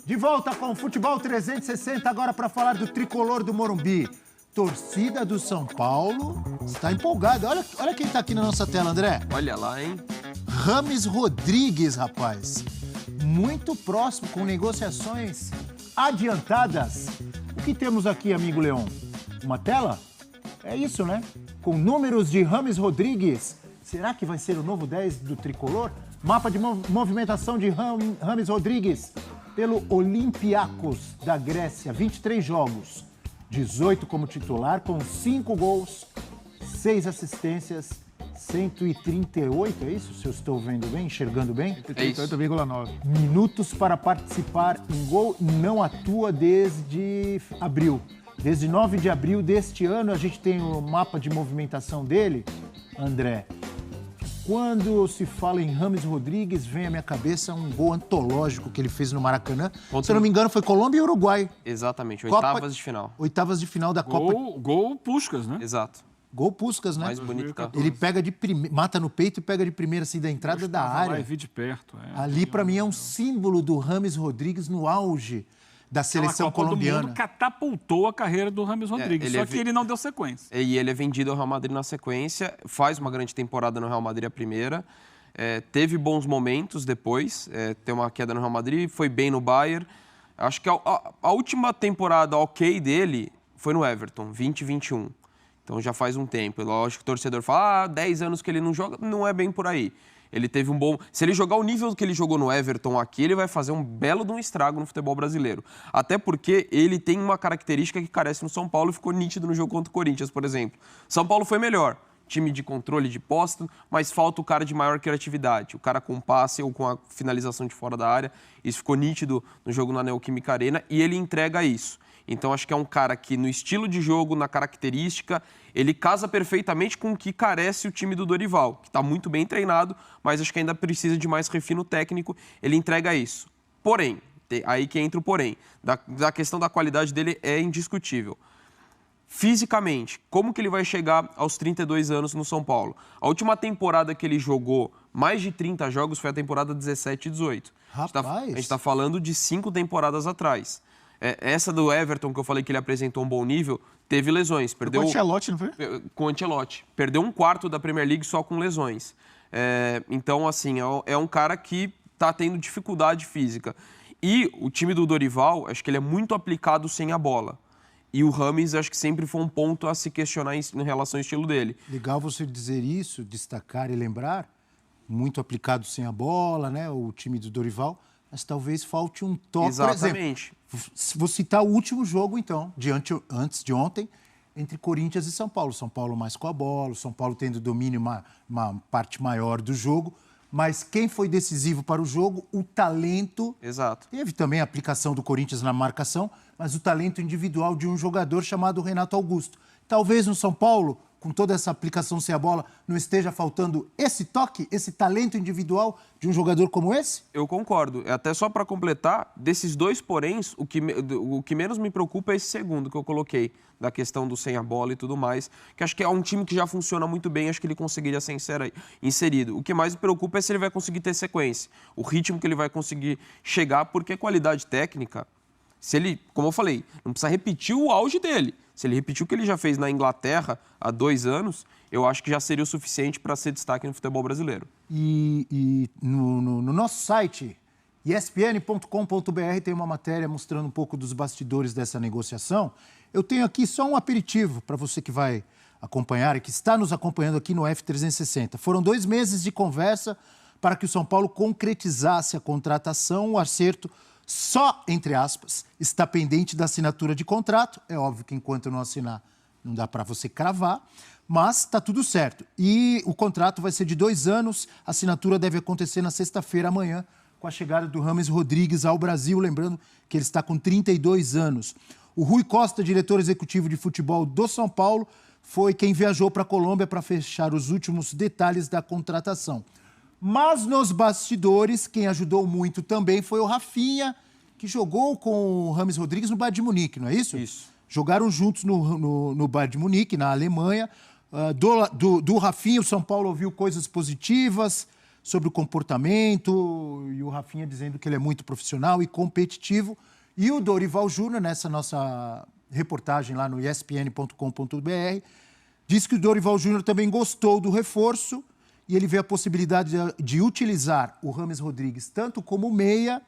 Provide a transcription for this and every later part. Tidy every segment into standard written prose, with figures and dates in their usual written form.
De volta com o Futebol 360, agora para falar do tricolor do Morumbi. Torcida do São Paulo está empolgada. Olha quem está aqui na nossa tela, André. Olha lá, hein? Rames Rodrigues, rapaz. Muito próximo, com negociações adiantadas. O que temos aqui, amigo Leon? Uma tela? É isso, né? Com números de Rames Rodrigues. Será que vai ser o novo 10 do tricolor? Mapa de movimentação de Rames Rodrigues pelo Olympiacos da Grécia. 23 jogos, 18 como titular, com 5 gols, 6 assistências, 138, é isso? Se eu estou vendo bem, enxergando bem? 38,9. Minutos para participar em gol, não atua desde abril. Desde 9 de abril deste ano, a gente tem o mapa de movimentação dele, André. Quando se fala em Rames Rodrigues, vem à minha cabeça um gol antológico que ele fez no Maracanã. Se eu não me engano, foi Colômbia e Uruguai. Exatamente, oitavas de final. Oitavas de final da Copa. Gol Puskás, né? Exato. Gol Puskás, né? Mais bonito que Ele pega de primeira, mata no peito e pega de primeira, assim, da entrada da área. Lá e vi de perto. Ali, para mim, é um símbolo do Rames Rodrigues no auge da seleção colombiana. O mundo catapultou a carreira do Rames Rodrigues, só que ele não deu sequência. E ele é vendido ao Real Madrid na sequência, faz uma grande temporada no Real Madrid a primeira, teve bons momentos depois, tem uma queda no Real Madrid, foi bem no Bayern. Acho que a última temporada ok dele foi no Everton, 2021. Então já faz um tempo. Lógico que o torcedor fala, 10 anos que ele não joga, não é bem por aí. Ele teve um bom... Se ele jogar o nível que ele jogou no Everton aqui, ele vai fazer um belo de um estrago no futebol brasileiro. Até porque ele tem uma característica que carece no São Paulo e ficou nítido no jogo contra o Corinthians, por exemplo. São Paulo foi melhor. Time de controle de posse, mas falta o cara de maior criatividade. O cara com passe ou com a finalização de fora da área. Isso ficou nítido no jogo na Neoquímica Arena e ele entrega isso. Então, acho que é um cara que, no estilo de jogo, na característica, ele casa perfeitamente com o que carece o time do Dorival, que está muito bem treinado, mas acho que ainda precisa de mais refino técnico. Ele entrega isso. Porém, aí que entra o porém. Da questão da qualidade dele é indiscutível. Fisicamente, como que ele vai chegar aos 32 anos no São Paulo? A última temporada que ele jogou mais de 30 jogos foi a temporada 17 e 18. Rapaz! A gente está falando de 5 temporadas atrás. Essa do Everton, que eu falei que ele apresentou um bom nível, teve lesões. Perdeu com o Ancelotti, não foi? Com o Ancelotti. Perdeu um quarto da Premier League só com lesões. Então, assim, é um cara que está tendo dificuldade física. E o time do Dorival, acho que ele é muito aplicado sem a bola. E o Rames, acho que sempre foi um ponto a se questionar em relação ao estilo dele. Legal você dizer isso, destacar e lembrar. Muito aplicado sem a bola, né? O time do Dorival. Mas talvez falte um toque. Exatamente. Por exemplo, vou citar o último jogo, então, antes de ontem, entre Corinthians e São Paulo. São Paulo mais com a bola, o São Paulo tendo domínio, uma parte maior do jogo. Mas quem foi decisivo para o jogo? O talento. Exato. Teve também a aplicação do Corinthians na marcação, mas o talento individual de um jogador chamado Renato Augusto. Talvez no São Paulo, com toda essa aplicação sem a bola, não esteja faltando esse toque, esse talento individual de um jogador como esse? Eu concordo. Até só para completar, desses dois poréns, o que menos me preocupa é esse segundo que eu coloquei, da questão do sem a bola e tudo mais, que acho que é um time que já funciona muito bem, acho que ele conseguiria ser inserido. O que mais me preocupa é se ele vai conseguir ter sequência, o ritmo que ele vai conseguir chegar, porque qualidade técnica, se ele, como eu falei, não precisa repetir o auge dele. Se ele repetiu o que ele já fez na Inglaterra há 2 anos, eu acho que já seria o suficiente para ser destaque no futebol brasileiro. E no nosso site, espn.com.br, tem uma matéria mostrando um pouco dos bastidores dessa negociação. Eu tenho aqui só um aperitivo para você que vai acompanhar e que está nos acompanhando aqui no F360. Foram 2 meses de conversa para que o São Paulo concretizasse a contratação, o acerto só, entre aspas, está pendente da assinatura de contrato. É óbvio que enquanto não assinar, não dá para você cravar, mas está tudo certo. E o contrato vai ser de 2 anos, a assinatura deve acontecer na sexta-feira, amanhã, com a chegada do Rames Rodrigues ao Brasil, lembrando que ele está com 32 anos. O Rui Costa, diretor executivo de futebol do São Paulo, foi quem viajou para a Colômbia para fechar os últimos detalhes da contratação. Mas nos bastidores, quem ajudou muito também foi o Rafinha, que jogou com o Rames Rodrigues no Bayern de Munique, não é isso? Isso. Jogaram juntos no Bayern de Munique, na Alemanha. Do Rafinha, o São Paulo ouviu coisas positivas, sobre o comportamento, e o Rafinha dizendo que ele é muito profissional e competitivo. E o Dorival Júnior, nessa nossa reportagem lá no espn.com.br, diz que o Dorival Júnior também gostou do reforço e ele vê a possibilidade de utilizar o James Rodrigues tanto como meia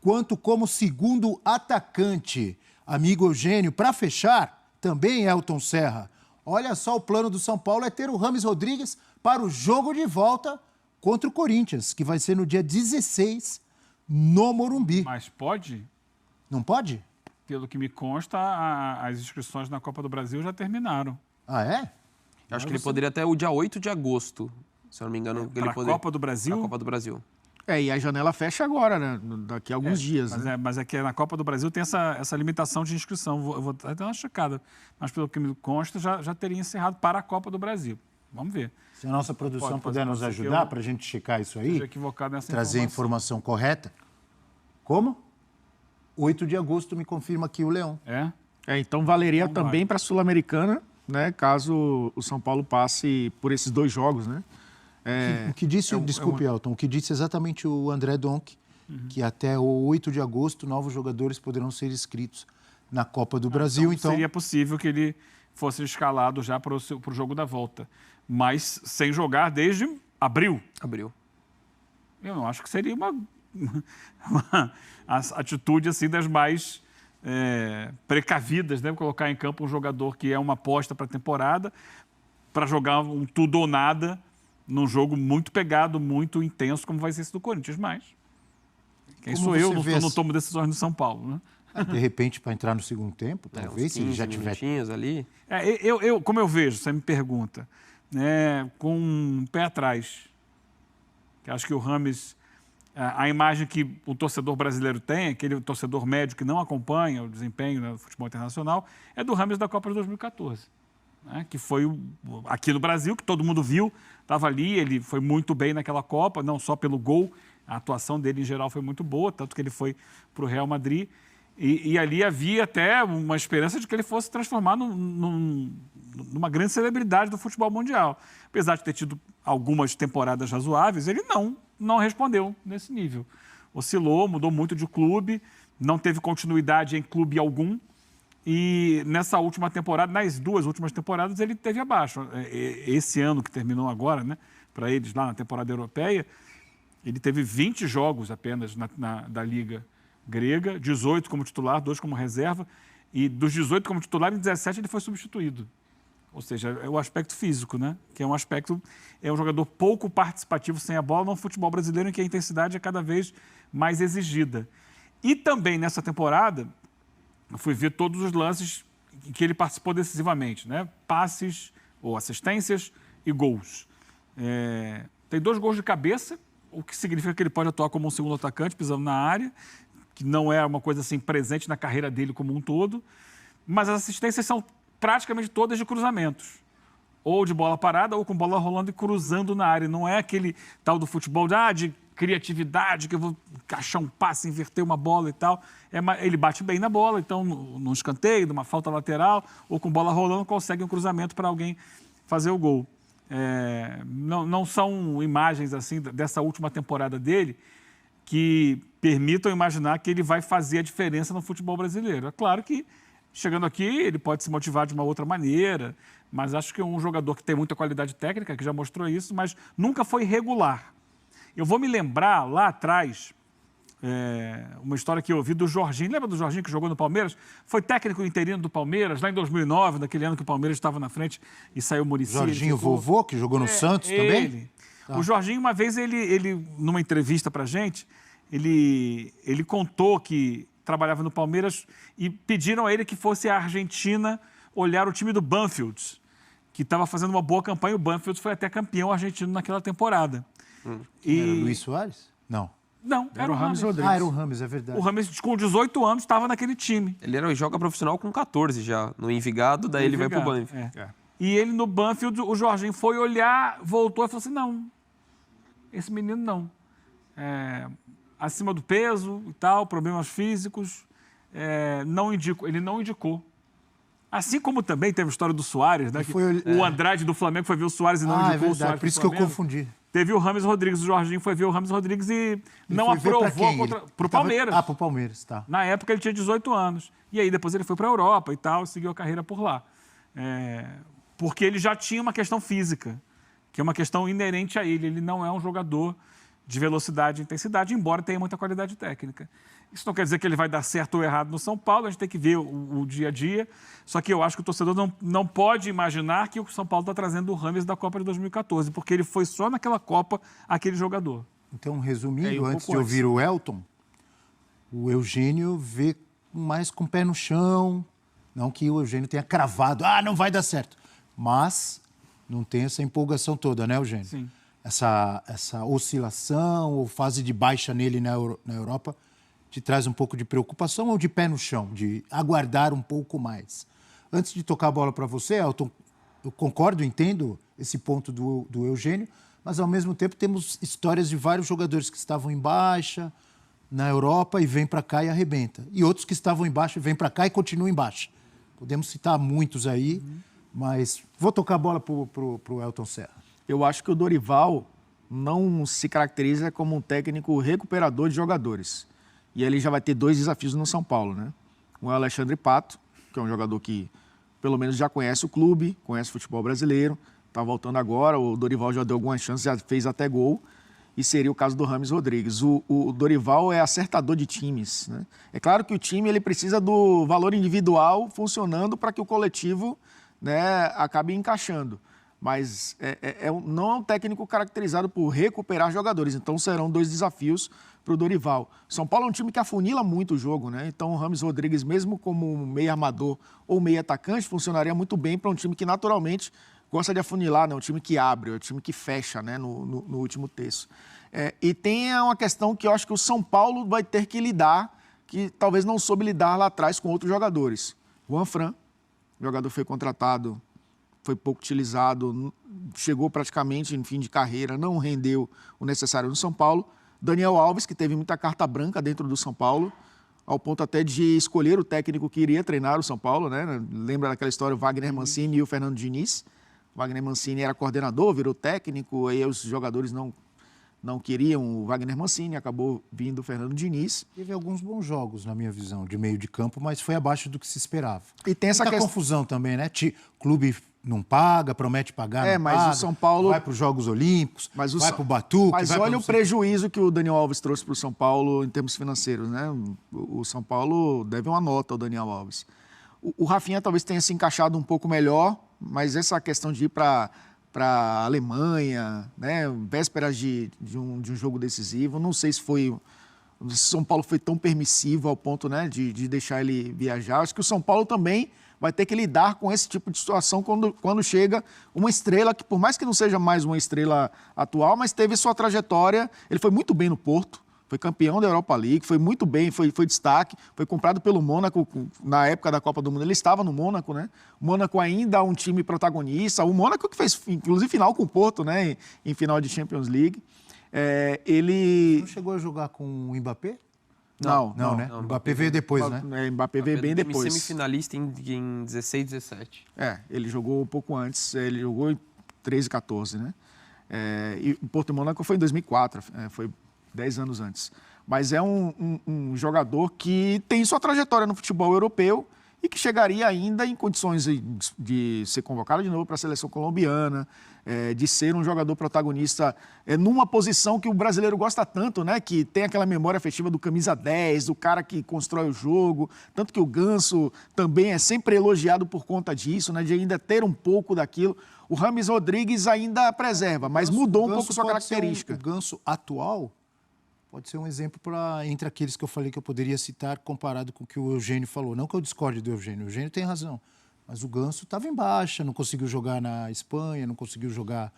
quanto como segundo atacante. Amigo Eugênio, para fechar, também Elton Serra. Olha só, o plano do São Paulo é ter o James Rodrigues para o jogo de volta contra o Corinthians, que vai ser no dia 16 no Morumbi. Mas pode? Não pode? Pelo que me consta, as inscrições na Copa do Brasil já terminaram. Ah, é? Acho que ele poderia até o dia 8 de agosto, se eu não me engano. Para a Copa do Brasil? Para a Copa do Brasil. E a janela fecha agora, né? Daqui a alguns dias. Mas é que na Copa do Brasil tem essa limitação de inscrição. Eu vou dar uma checada. Mas pelo que me consta, já teria encerrado para a Copa do Brasil. Vamos ver. Se a nossa produção puder nos ajudar para a gente checar isso aí, equivocado nessa trazer a informação correta. Como? 8 de agosto, me confirma aqui o Leão. Então valeria também para a Sul-Americana, né? Caso o São Paulo passe por esses 2 jogos, né? O que disse, desculpe, Elton, o que disse exatamente o André Donk, que até o 8 de agosto novos jogadores poderão ser inscritos na Copa do Brasil. Então seria possível que ele fosse escalado já para o jogo da volta, mas sem jogar desde abril. Eu não acho que seria uma atitude assim das mais precavidas, né? Colocar em campo um jogador que é uma aposta para a temporada, para jogar um tudo ou nada num jogo muito pegado, muito intenso, como vai ser esse do Corinthians. Mas quem sou eu? Não tomo decisões no São Paulo, né? De repente, para entrar no segundo tempo, talvez, se ele já tiver... ali. Como eu vejo, você me pergunta, né, com um pé atrás, que acho que o James, a imagem que o torcedor brasileiro tem, aquele torcedor médio que não acompanha o desempenho do futebol internacional, é do James da Copa de 2014. Né, que foi aqui no Brasil, que todo mundo viu, estava ali, ele foi muito bem naquela Copa, não só pelo gol, a atuação dele em geral foi muito boa, tanto que ele foi para o Real Madrid, e ali havia até uma esperança de que ele fosse transformar numa grande celebridade do futebol mundial. Apesar de ter tido algumas temporadas razoáveis, ele não respondeu nesse nível. Oscilou, mudou muito de clube, não teve continuidade em clube algum, e nessa última temporada, nas 2 últimas temporadas, ele teve abaixo. Esse ano que terminou agora, né, para eles lá na temporada europeia, ele teve 20 jogos apenas da Liga grega, 18 como titular, 2 como reserva, e dos 18 como titular, em 17 ele foi substituído. Ou seja, é o aspecto físico, né? Que é um jogador pouco participativo sem a bola no futebol brasileiro, em que a intensidade é cada vez mais exigida. E também nessa temporada, eu fui ver todos os lances em que ele participou decisivamente, né? Passes ou assistências e gols. Tem 2 gols de cabeça, o que significa que ele pode atuar como um segundo atacante, pisando na área, que não é uma coisa assim presente na carreira dele como um todo, mas as assistências são praticamente todas de cruzamentos, ou de bola parada, ou com bola rolando e cruzando na área. Não é aquele tal do futebol de criatividade, que eu vou encaixar um passe, inverter uma bola e tal. Ele bate bem na bola, então num escanteio, numa falta lateral, ou com bola rolando, consegue um cruzamento para alguém fazer o gol. Não são imagens assim dessa última temporada dele que permitam imaginar que ele vai fazer a diferença no futebol brasileiro. É claro que, chegando aqui, ele pode se motivar de uma outra maneira, mas acho que é um jogador que tem muita qualidade técnica, que já mostrou isso, mas nunca foi regular. Eu vou me lembrar, lá atrás, uma história que eu ouvi do Jorginho. Lembra do Jorginho que jogou no Palmeiras? Foi técnico interino do Palmeiras, lá em 2009, naquele ano que o Palmeiras estava na frente e saiu o Muricy. Jorginho Vovô, que jogou no Santos também? Tá. O Jorginho, uma vez, ele numa entrevista pra gente, ele contou que trabalhava no Palmeiras e pediram a ele que fosse à Argentina olhar o time do Banfield, que estava fazendo uma boa campanha. O Banfield foi até campeão argentino naquela temporada. Era o Luís Soares? Não. Não, era o James Rodrigues. Era o James, é verdade. O James, com 18 anos, estava naquele time. Ele joga profissional com 14 já, no Envigado, daí ele vai pro Banfield. E ele no Banfield, o Jorginho foi olhar, voltou e falou assim, não, esse menino não. Acima do peso e tal, problemas físicos, ele não indicou. Assim como também teve a história do Soares, né? O Andrade do Flamengo foi ver o Soares e não indicou o Soares. Por isso que eu confundi. Teve o Rames Rodrigues, o Jorginho foi ver o Rames Rodrigues e não aprovou para o Palmeiras. Ah, para o Palmeiras, tá. Na época ele tinha 18 anos. E aí depois ele foi para a Europa e tal, seguiu a carreira por lá. Porque ele já tinha uma questão física, que é uma questão inerente a ele. Ele não é um jogador de velocidade e intensidade, embora tenha muita qualidade técnica. Isso não quer dizer que ele vai dar certo ou errado no São Paulo, a gente tem que ver o dia a dia. Só que eu acho que o torcedor não pode imaginar que o São Paulo está trazendo o Rames da Copa de 2014, porque ele foi só naquela Copa aquele jogador. Então, resumindo, antes de ouvir o Elton, o Eugênio vê mais com o pé no chão, não que o Eugênio tenha cravado, não vai dar certo, mas não tem essa empolgação toda, né, Eugênio? Sim. Essa oscilação ou fase de baixa nele na Europa te traz um pouco de preocupação ou de pé no chão, de aguardar um pouco mais? Antes de tocar a bola para você, Elton, eu concordo, entendo esse ponto do Eugênio, mas ao mesmo tempo temos histórias de vários jogadores que estavam em baixa na Europa e vêm para cá e arrebenta. E outros que estavam em baixa e vêm para cá e continuam em baixa. Podemos citar muitos aí, mas vou tocar a bola para o Elton Serra. Eu acho que o Dorival não se caracteriza como um técnico recuperador de jogadores. E ele já vai ter 2 desafios no São Paulo, né? Um é o Alexandre Pato, que é um jogador que pelo menos já conhece o clube, conhece o futebol brasileiro, está voltando agora, o Dorival já deu algumas chances, já fez até gol, e seria o caso do Rames Rodrigues. O Dorival é acertador de times, né? É claro que o time ele precisa do valor individual funcionando para que o coletivo, né, acabe encaixando. Mas não é um técnico caracterizado por recuperar jogadores. Então serão 2 desafios para o Dorival. São Paulo é um time que afunila muito o jogo, né? Então o Rames Rodrigues, mesmo como meio armador ou meio atacante, funcionaria muito bem para um time que naturalmente gosta de afunilar, né? Um time que abre, um time que fecha, né? no último terço. E tem uma questão que eu acho que o São Paulo vai ter que lidar, que talvez não soube lidar lá atrás com outros jogadores. Juan Fran, o jogador foi contratado, foi pouco utilizado, chegou praticamente em fim de carreira, não rendeu o necessário no São Paulo. Daniel Alves, que teve muita carta branca dentro do São Paulo, ao ponto até de escolher o técnico que iria treinar o São Paulo, né? Lembra daquela história, o Wagner Mancini e o Fernando Diniz? O Wagner Mancini era coordenador, virou técnico, aí os jogadores não queriam o Wagner Mancini, acabou vindo o Fernando Diniz. Teve alguns bons jogos, na minha visão, de meio de campo, mas foi abaixo do que se esperava. E tem essa confusão também, né? Clube não paga, promete pagar, não mas paga, o São Paulo vai para os Jogos Olímpicos, vai para o Batuque. Mas olha o prejuízo que o Daniel Alves trouxe para o São Paulo em termos financeiros, né? O São Paulo deve uma nota ao Daniel Alves. O Rafinha talvez tenha se encaixado um pouco melhor, mas essa questão de ir para a Alemanha, né? Vésperas de um jogo decisivo, não sei se o São Paulo foi tão permissivo ao ponto, né, de deixar ele viajar. Acho que o São Paulo também vai ter que lidar com esse tipo de situação quando chega uma estrela que, por mais que não seja mais uma estrela atual, mas teve sua trajetória. Ele foi muito bem no Porto, foi campeão da Europa League, foi muito bem, foi destaque, foi comprado pelo Mônaco na época da Copa do Mundo. Ele estava no Mônaco, né? O Mônaco ainda é um time protagonista. O Mônaco que fez, inclusive, final com o Porto, né? Em final de Champions League. Ele... Não chegou a jogar com o Mbappé? Não, né? O Mbappé veio depois, né? O Mbappé veio bem depois. Semifinalista em 16, 17. Ele jogou um pouco antes, ele jogou em 13, 14, né? E o Porto e Mônaco foi em 2004, foi 10 anos antes. Mas é um jogador que tem sua trajetória no futebol europeu e que chegaria ainda em condições de ser convocado de novo para a seleção colombiana, de ser um jogador protagonista numa posição que o brasileiro gosta tanto, né? Que tem aquela memória afetiva do camisa 10, do cara que constrói o jogo, tanto que o Ganso também é sempre elogiado por conta disso, né? De ainda ter um pouco daquilo. O Rames Rodrigues ainda preserva, mas mudou um pouco sua característica. O Ganso atual pode ser um exemplo entre aqueles que eu falei que eu poderia citar comparado com o que o Eugênio falou. Não que eu discorde do Eugênio, o Eugênio tem razão. Mas o Ganso estava em baixa, não conseguiu jogar na Espanha, não conseguiu jogar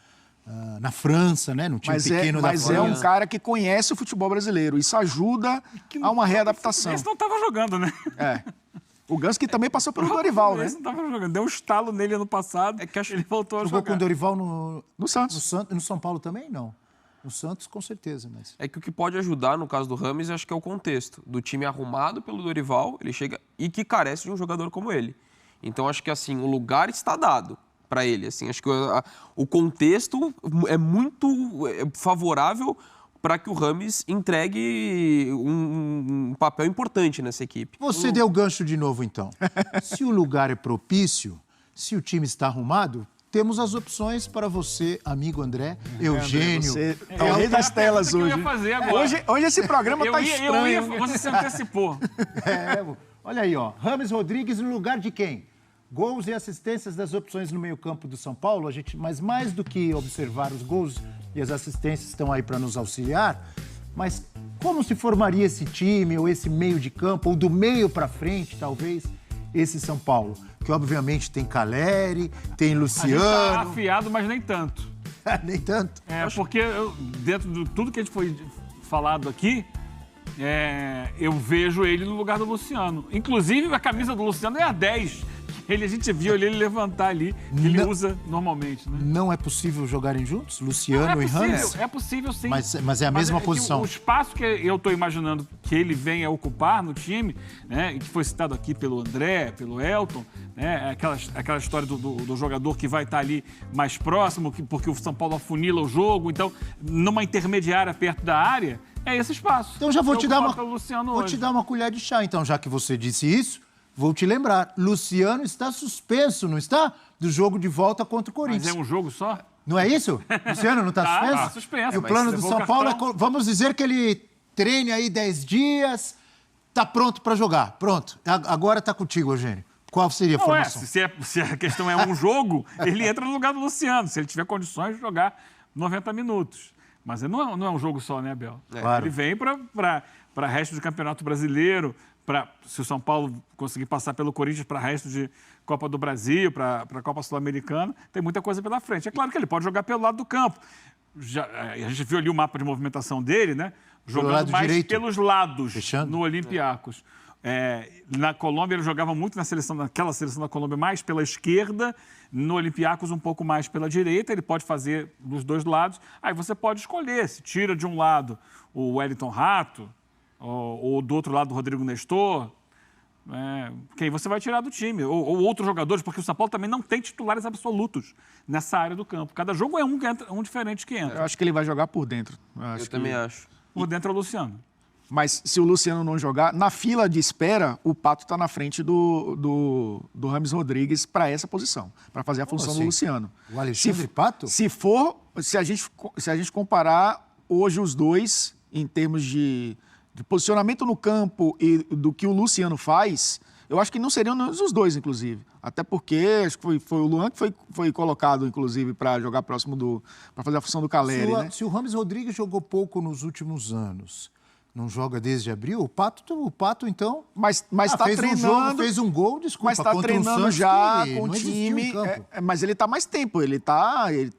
na França, né? Num time pequeno da França. Mas é um cara que conhece o futebol brasileiro. Isso ajuda a uma readaptação. Esse não estava jogando, né? O Ganso que também passou pelo Dorival, né? Esse não estava jogando. Deu um estalo nele ano passado. Que ele voltou a jogar. Jogou com o Dorival no Santos. No São Paulo também? Não. No Santos, com certeza. Mas... É que o que pode ajudar, no caso do Rames, acho que é o contexto. Do time arrumado pelo Dorival, ele chega e que carece de um jogador como ele. Então, acho que assim, o lugar está dado. para ele. Assim, acho que o contexto é muito favorável para que o Rames entregue um papel importante nessa equipe. Você deu gancho de novo, então. Se o lugar é propício, se o time está arrumado, temos as opções para você, amigo André, Eugênio. Você é o rei das telas hoje. Eu ia fazer agora. Hoje esse programa tá estranho. Você se antecipou. Olha aí, ó. Rames Rodrigues no lugar de quem? Gols e assistências das opções no meio-campo do São Paulo, mas mais do que observar os gols e as assistências estão aí para nos auxiliar, mas como se formaria esse time, ou esse meio de campo, ou do meio para frente, talvez, esse São Paulo? Que obviamente tem Caleri, tem Luciano. A gente tá afiado, mas nem tanto. Nem tanto. Porque dentro de tudo que a gente foi falado aqui, eu vejo ele no lugar do Luciano. Inclusive, a camisa do Luciano é a 10. A gente viu ele levantar ali, que ele usa normalmente. Né? Não é possível jogarem juntos, Luciano e Rames? É possível, sim. Mas é a mesma posição. O espaço que eu estou imaginando que ele venha ocupar no time, né, e que foi citado aqui pelo André, pelo Elton, né, aquela história do jogador que vai estar ali mais próximo, porque o São Paulo afunila o jogo, então, numa intermediária perto da área, é esse espaço. Então já vou te dar uma te colher de chá, então, já que você disse isso. Vou te lembrar, Luciano está suspenso, não está? Do jogo de volta contra o Corinthians. Mas é um jogo só? Não é isso? Luciano não está suspenso? Tá suspenso. E o plano do São Paulo vamos dizer que ele treine aí 10 dias, está pronto para jogar. Pronto. Agora está contigo, Eugênio. Qual seria a formação? Se a questão é um jogo, ele entra no lugar do Luciano, se ele tiver condições de jogar 90 minutos. Mas não é um jogo só, né, Abel? Claro. Ele vem para resto do Campeonato Brasileiro, se o São Paulo conseguir passar pelo Corinthians para resto de Copa do Brasil, para a Copa Sul-Americana, tem muita coisa pela frente. É claro que ele pode jogar pelo lado do campo. A gente viu ali o mapa de movimentação dele, né? Jogando mais direito, pelos lados, fechando, no Olympiacos. Na Colômbia ele jogava muito naquela seleção da Colômbia mais pela esquerda, no Olympiacos um pouco mais pela direita, ele pode fazer dos dois lados. Aí você pode escolher, se tira de um lado o Wellington Rato, ou do outro lado o Rodrigo Nestor, quem você vai tirar do time, ou outros jogadores, porque o São Paulo também não tem titulares absolutos nessa área do campo. Cada jogo é um diferente que entra. Eu acho que ele vai jogar por dentro. Eu também acho. Por dentro é o Luciano. Mas se o Luciano não jogar, na fila de espera, o Pato está na frente do Rames Rodrigues para essa posição, para fazer a função do Luciano. O Alexandre Pato? Se a gente comparar hoje os dois, em termos de posicionamento no campo e do que o Luciano faz, eu acho que não seriam os dois, inclusive. Até porque acho que foi o Luan que foi colocado, inclusive, para jogar próximo para fazer a função do Caleri. Se o Rames Rodrigues jogou pouco nos últimos anos, não joga desde abril, o Pato então... Mas está treinando... Fez um gol, desculpa, mas está treinando já com o time. Mas ele está mais tempo.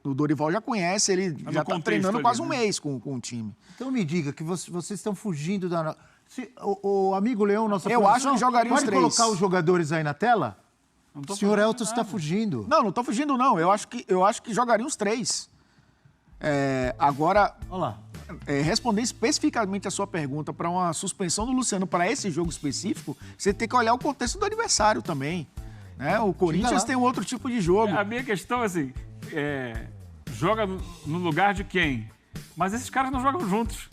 O Dorival já conhece, ele já está treinando quase um mês com o time. Então me diga que vocês estão fugindo da... O amigo Leão, nossa Eu acho que jogaria os três. Pode colocar os jogadores aí na tela? O senhor Elton está fugindo. Não estou fugindo, não. Eu acho que jogariam os três. Agora... Olha lá. Responder especificamente a sua pergunta para uma suspensão do Luciano para esse jogo específico, você tem que olhar o contexto do adversário também. Né? O Corinthians tem um outro tipo de jogo. A minha questão é assim, joga no lugar de quem? Mas esses caras não jogam juntos.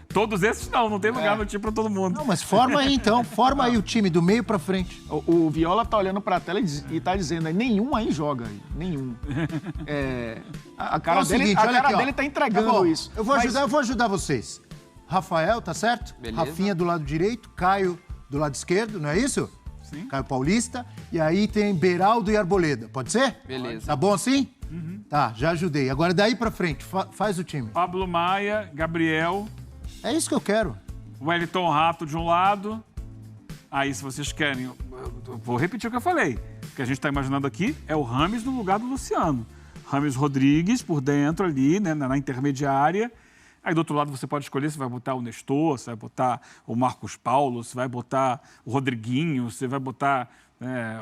Todos esses não tem lugar no time para todo mundo. Não, mas forma aí então, forma aí o time do meio para frente. O Viola tá olhando para a tela e tá dizendo, nenhum aí joga, nenhum. A cara dele tá entregando isso. Eu vou ajudar vocês. Rafael, tá certo? Beleza. Rafinha do lado direito, Caio do lado esquerdo, não é isso? Sim. Caio Paulista. E aí tem Beraldo e Arboleda, pode ser? Beleza. Tá bom assim? Uhum. Tá, já ajudei. Agora daí pra frente, faz o time. Pablo Maia, Gabriel. É isso que eu quero. Wellington Rato de um lado. Aí, se vocês querem, eu vou repetir o que eu falei. O que a gente está imaginando aqui é o Rames no lugar do Luciano. Rames Rodrigues por dentro ali, né, na intermediária. Aí do outro lado você pode escolher se vai botar o Nestor, se vai botar o Marcos Paulo, se vai botar o Rodriguinho, se vai botar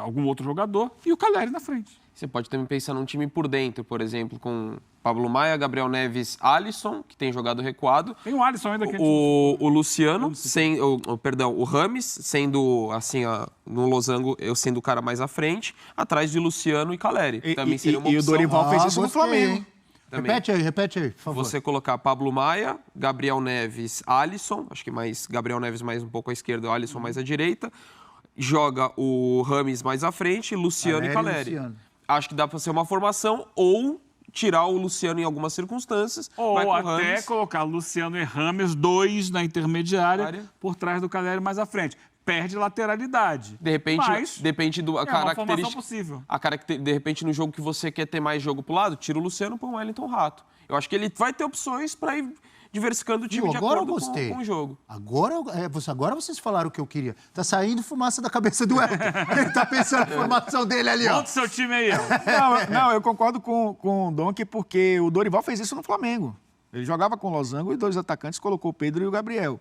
algum outro jogador, e o Caleri na frente. Você pode também pensar num time por dentro, por exemplo, com Pablo Maia, Gabriel Neves, Alisson, que tem jogado recuado. Tem o Alisson ainda que o Luciano, o Rames, sendo assim, no losango, eu sendo o cara mais à frente, atrás de Luciano e Caleri. Também seria uma opção. E o Dorival fez isso no Flamengo. Repete aí, por favor. Você colocar Pablo Maia, Gabriel Neves, Alisson, acho que mais Gabriel Neves mais um pouco à esquerda, o Alisson mais à direita, joga o Rames mais à frente, Luciano e Caleri. Acho que dá para ser uma formação ou tirar o Luciano em algumas circunstâncias. Ou até colocar Luciano e Rames, 2 na intermediária, por trás do Caleri mais à frente. Perde lateralidade. De repente, mas depende da característica. Possível. De repente, no jogo que você quer ter mais jogo pro lado, tira o Luciano para o Wellington Rato. Eu acho que ele vai ter opções para ir diversificando o time de acordo com o jogo. Agora vocês falaram o que eu queria. Tá saindo fumaça da cabeça do Elton. Ele tá pensando na formação dele ali, ó. Monta o seu time aí, ó. Não, eu concordo com o Donk, porque o Dorival fez isso no Flamengo. Ele jogava com o losango e 2 atacantes, colocou o Pedro e o Gabriel.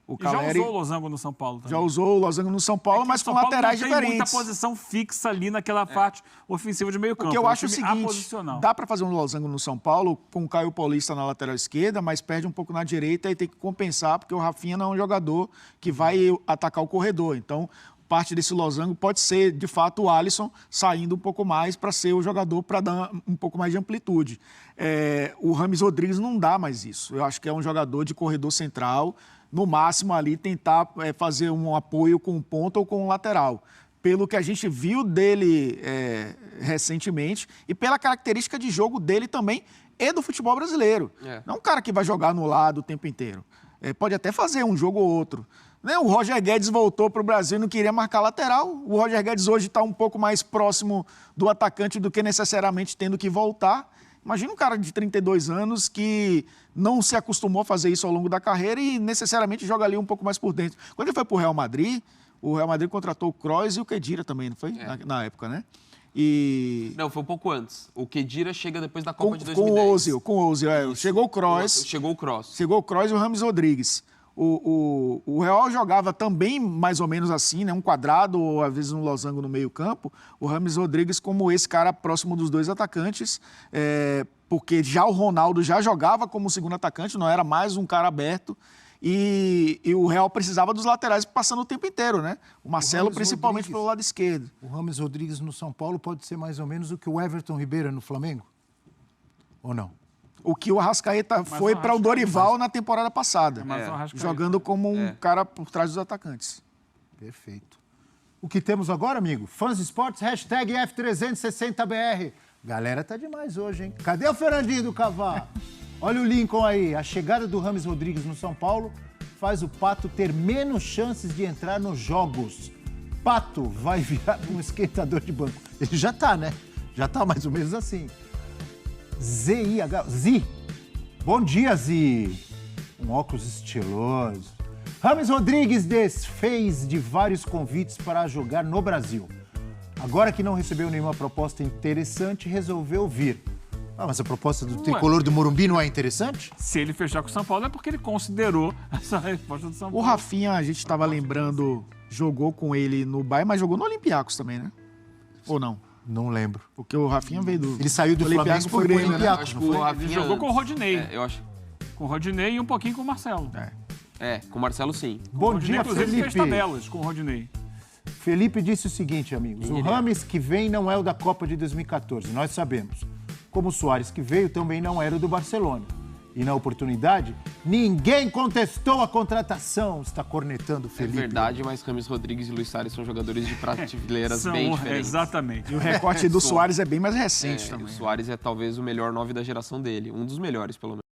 O Caleri já usou o losango no São Paulo também. Já usou o losango no São Paulo, mas com laterais diferentes. Não tem muita posição fixa ali naquela parte ofensiva de meio campo. O que eu acho o seguinte, dá para fazer um losango no São Paulo com o Caio Paulista na lateral esquerda, mas perde um pouco na direita e tem que compensar, porque o Rafinha não é um jogador que vai atacar o corredor. Então, parte desse losango pode ser, de fato, o Alisson saindo um pouco mais para ser o jogador para dar um pouco mais de amplitude. O Rames Rodrigues não dá mais isso. Eu acho que é um jogador de corredor central, no máximo ali tentar fazer um apoio com um ponta ou com um lateral. Pelo que a gente viu dele recentemente e pela característica de jogo dele também e do futebol brasileiro. Não é um cara que vai jogar no lado o tempo inteiro. Pode até fazer um jogo ou outro. O Roger Guedes voltou para o Brasil e não queria marcar lateral. O Roger Guedes hoje está um pouco mais próximo do atacante do que necessariamente tendo que voltar. Imagina um cara de 32 anos que não se acostumou a fazer isso ao longo da carreira e necessariamente joga ali um pouco mais por dentro. Quando ele foi para o Real Madrid contratou o Kroos e o Khedira também, não foi? Na época, né? Não, foi um pouco antes. O Khedira chega depois da Copa de 2010. Com o Ozil. Chegou o Kroos. Chegou o Kroos e o Rames Rodrigues. O Real jogava também mais ou menos assim, né? Um quadrado ou às vezes um losango no meio campo. O Rames Rodrigues como esse cara próximo dos 2 atacantes, porque já o Ronaldo já jogava como segundo atacante, não era mais um cara aberto. E o Real precisava dos laterais passando o tempo inteiro, né? O Marcelo principalmente pelo lado esquerdo. O Rames Rodrigues no São Paulo pode ser mais ou menos o que o Everton Ribeiro no Flamengo? Ou não? O que o Arrascaeta foi para o Dorival na temporada passada, jogando como um cara por trás dos atacantes. Perfeito. O que temos agora, amigo? Fãs Esportes, hashtag F360BR. Galera, tá demais hoje, hein? Cadê o Fernandinho do Cavalo? Olha o Lincoln aí. A chegada do Rames Rodrigues no São Paulo faz o Pato ter menos chances de entrar nos jogos. Pato vai virar um esquentador de banco. Ele já tá, né? Já tá mais ou menos assim. Zi. Bom dia, Zi. Um óculos estiloso. Rames Rodrigues desfez de vários convites para jogar no Brasil. Agora que não recebeu nenhuma proposta interessante, resolveu vir. Mas a proposta do tricolor do Morumbi não é interessante? Se ele fechar com o São Paulo é porque ele considerou essa resposta do São Paulo. O Rafinha, a gente estava lembrando, jogou com ele no Bayern, mas jogou no Olympiacos também, né? Ou não? Não lembro. Porque o Rafinha veio do... Ele saiu do Flamengo e foi pro Olympiacos, não foi? Ele jogou com o Rodinei. Eu acho. Com o Rodinei e um pouquinho com o Marcelo. Com o Marcelo, sim. Bom dia, inclusive, Felipe. fez tabelas com o Rodinei. Felipe disse o seguinte, amigos. O Rames que vem não é o da Copa de 2014, nós sabemos. Como o Suárez que veio também não era o do Barcelona. E na oportunidade, ninguém contestou a contratação. Está cornetando o Felipe. É verdade, mas Rames Rodrigues e Luis Soares são jogadores de prateleiras bem diferentes. Exatamente. E o recorte do Soares é bem mais recente também. O Soares é talvez o melhor 9 da geração dele. Um dos melhores, pelo menos.